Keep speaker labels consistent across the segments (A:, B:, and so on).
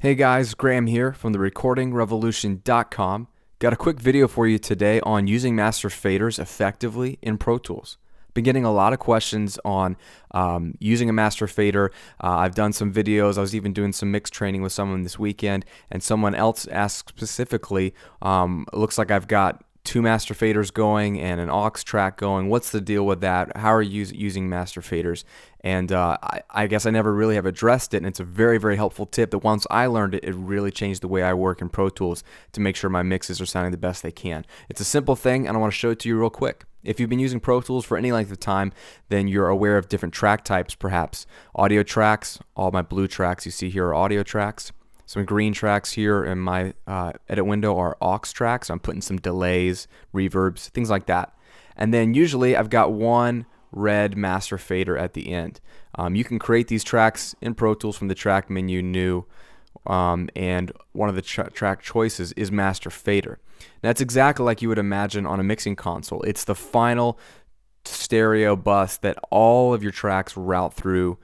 A: Hey guys, Graham here from therecordingrevolution.com. Got a quick video for you today on using master faders effectively in Pro Tools. Been getting a lot of questions on using a master fader. I've done some videos. I was even doing some mix training with someone this weekend, and someone else asked specifically, it looks like I've got two master faders going and an aux track going. What's the deal with that? How are you using master faders? And I guess I never really have addressed it, and it's a very, very helpful tip that once I learned it, it really changed the way I work in Pro Tools to make sure my mixes are sounding the best they can. It's a simple thing, and I want to show it to you real quick. If you've been using Pro Tools for any length of time, then you're aware of different track types, perhaps. Audio tracks, all my blue tracks you see here are audio tracks. Some green tracks here in my edit window are aux tracks. I'm putting some delays, reverbs, things like that. And then usually I've got one red master fader at the end. You can create these tracks in Pro Tools from the track menu, new, and one of the track choices is master fader. Now, that's exactly like you would imagine on a mixing console. It's the final stereo bus that all of your tracks route through,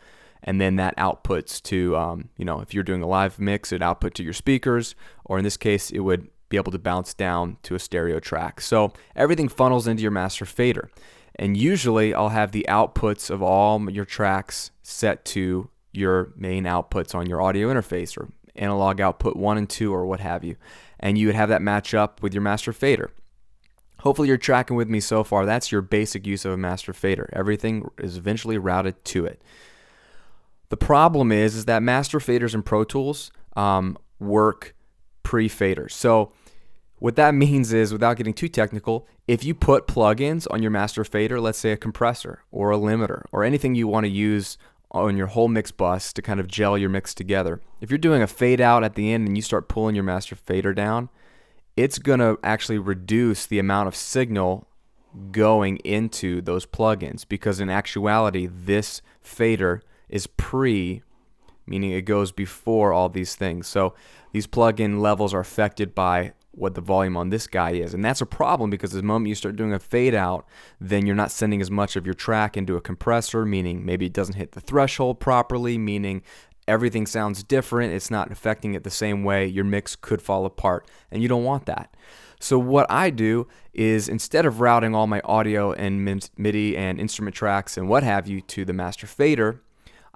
A: and then that outputs to, if you're doing a live mix, it output to your speakers, or in this case, it would be able to bounce down to a stereo track. So everything funnels into your master fader. And usually I'll have the outputs of all your tracks set to your main outputs on your audio interface, or analog output 1 and 2, or what have you. And you would have that match up with your master fader. Hopefully you're tracking with me so far. That's your basic use of a master fader. Everything is eventually routed to it. The problem is that master faders in Pro Tools work pre-faders. So what that means is, without getting too technical, if you put plugins on your master fader, let's say a compressor or a limiter or anything you want to use on your whole mix bus to kind of gel your mix together, if you're doing a fade out at the end and you start pulling your master fader down, it's going to actually reduce the amount of signal going into those plugins, because in actuality this fader is pre, meaning it goes before all these things. So these plugin levels are affected by what the volume on this guy is, and that's a problem, because the moment you start doing a fade out, then you're not sending as much of your track into a compressor, meaning maybe it doesn't hit the threshold properly, meaning everything sounds different, it's not affecting it the same way. Your mix could fall apart, and you don't want that. So what I do is, instead of routing all my audio and MIDI and instrument tracks and what have you to the master fader,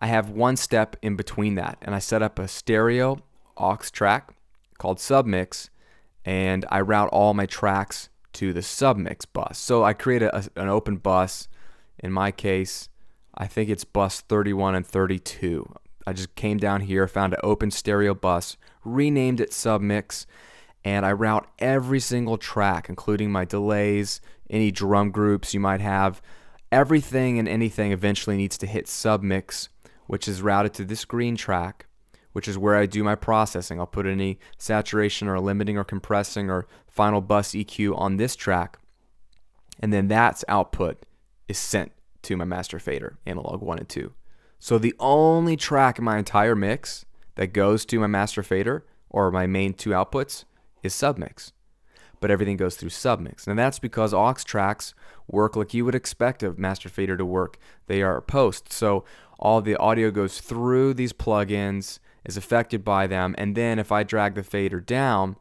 A: I have one step in between that, and I set up a stereo aux track called submix, and I route all my tracks to the submix bus. So I create an open bus. In my case, I think it's bus 31 and 32. I just came down here, found an open stereo bus, renamed it submix, and I route every single track, including my delays, any drum groups you might have. Everything and anything eventually needs to hit submix, which is routed to this green track, which is where I do my processing. I'll put any saturation or limiting or compressing or final bus EQ on this track, and then that's output is sent to my master fader, analog 1 and 2. So the only track in my entire mix that goes to my master fader, or my main two outputs, is submix. But everything goes through submix. And that's because aux tracks work like you would expect a master fader to work. They are post. So all the audio goes through these plugins, is affected by them, and then if I drag the fader down,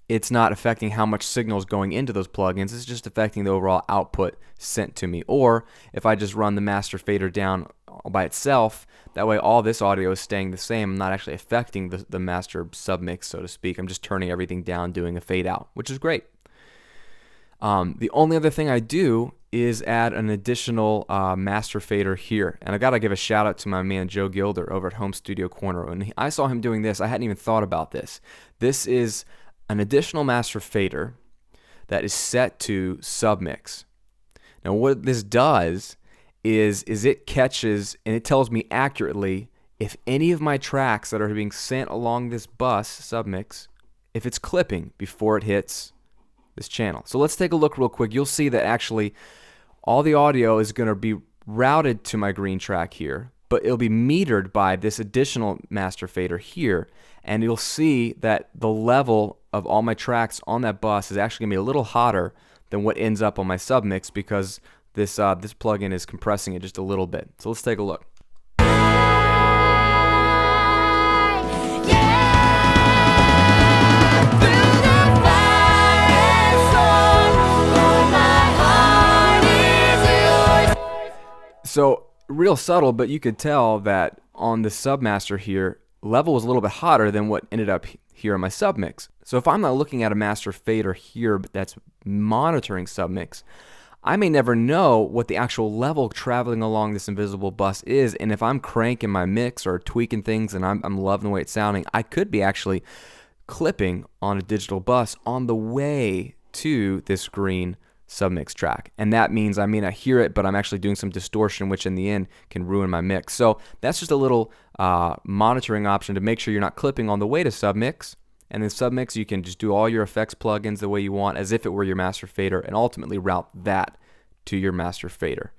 A: it's not affecting how much signal is going into those plugins, it's just affecting the overall output sent to me. Or if I just run the master fader down by itself, that way all this audio is staying the same. I'm not actually affecting the master submix, so to speak. I'm just turning everything down, doing a fade out, which is great. The only other thing I do is add an additional master fader here. And I gotta give a shout out to my man Joe Gilder over at Home Studio Corner. When I saw him doing this, I hadn't even thought about this. This is an additional master fader that is set to submix. Now what this does is it catches and it tells me accurately if any of my tracks that are being sent along this bus submix, if it's clipping before it hits this channel. So let's take a look real quick. You'll see that actually all the audio is going to be routed to my green track here, but it'll be metered by this additional master fader here, and you'll see that the level of all my tracks on that bus is actually going to be a little hotter than what ends up on my submix, because this plugin is compressing it just a little bit. So let's take a look.
B: Yeah.
A: So real subtle, but you could tell that on the Submaster here, level was a little bit hotter than what ended up here in my submix. So if I'm not looking at a master fader here that's monitoring submix, I may never know what the actual level traveling along this invisible bus is. And if I'm cranking my mix or tweaking things and I'm loving the way it's sounding, I could be actually clipping on a digital bus on the way to this green submix track. And that means I may not hear it, but I'm actually doing some distortion, which in the end can ruin my mix. So that's just a little monitoring option to make sure you're not clipping on the way to submix. And then submix, you can just do all your effects plugins the way you want as if it were your master fader and ultimately route that to your master fader.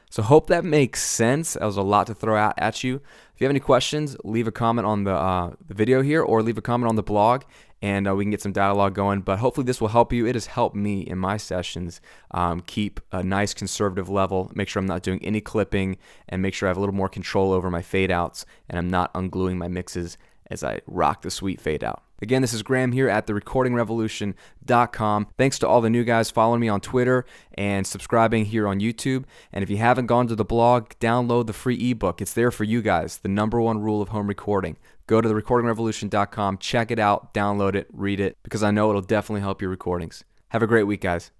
A: So hope that makes sense. That was a lot to throw out at you. If you have any questions, leave a comment on the video here or leave a comment on the blog, and we can get some dialogue going. But hopefully this will help you. It has helped me in my sessions keep a nice conservative level, make sure I'm not doing any clipping, and make sure I have a little more control over my fade outs and I'm not ungluing my mixes as I rock the sweet fade out. Again, this is Graham here at therecordingrevolution.com. Thanks to all the new guys following me on Twitter and subscribing here on YouTube. And if you haven't gone to the blog, download the free ebook. It's there for you guys, the #1 rule of home recording. Go to therecordingrevolution.com, check it out, download it, read it, because I know it'll definitely help your recordings. Have a great week, guys.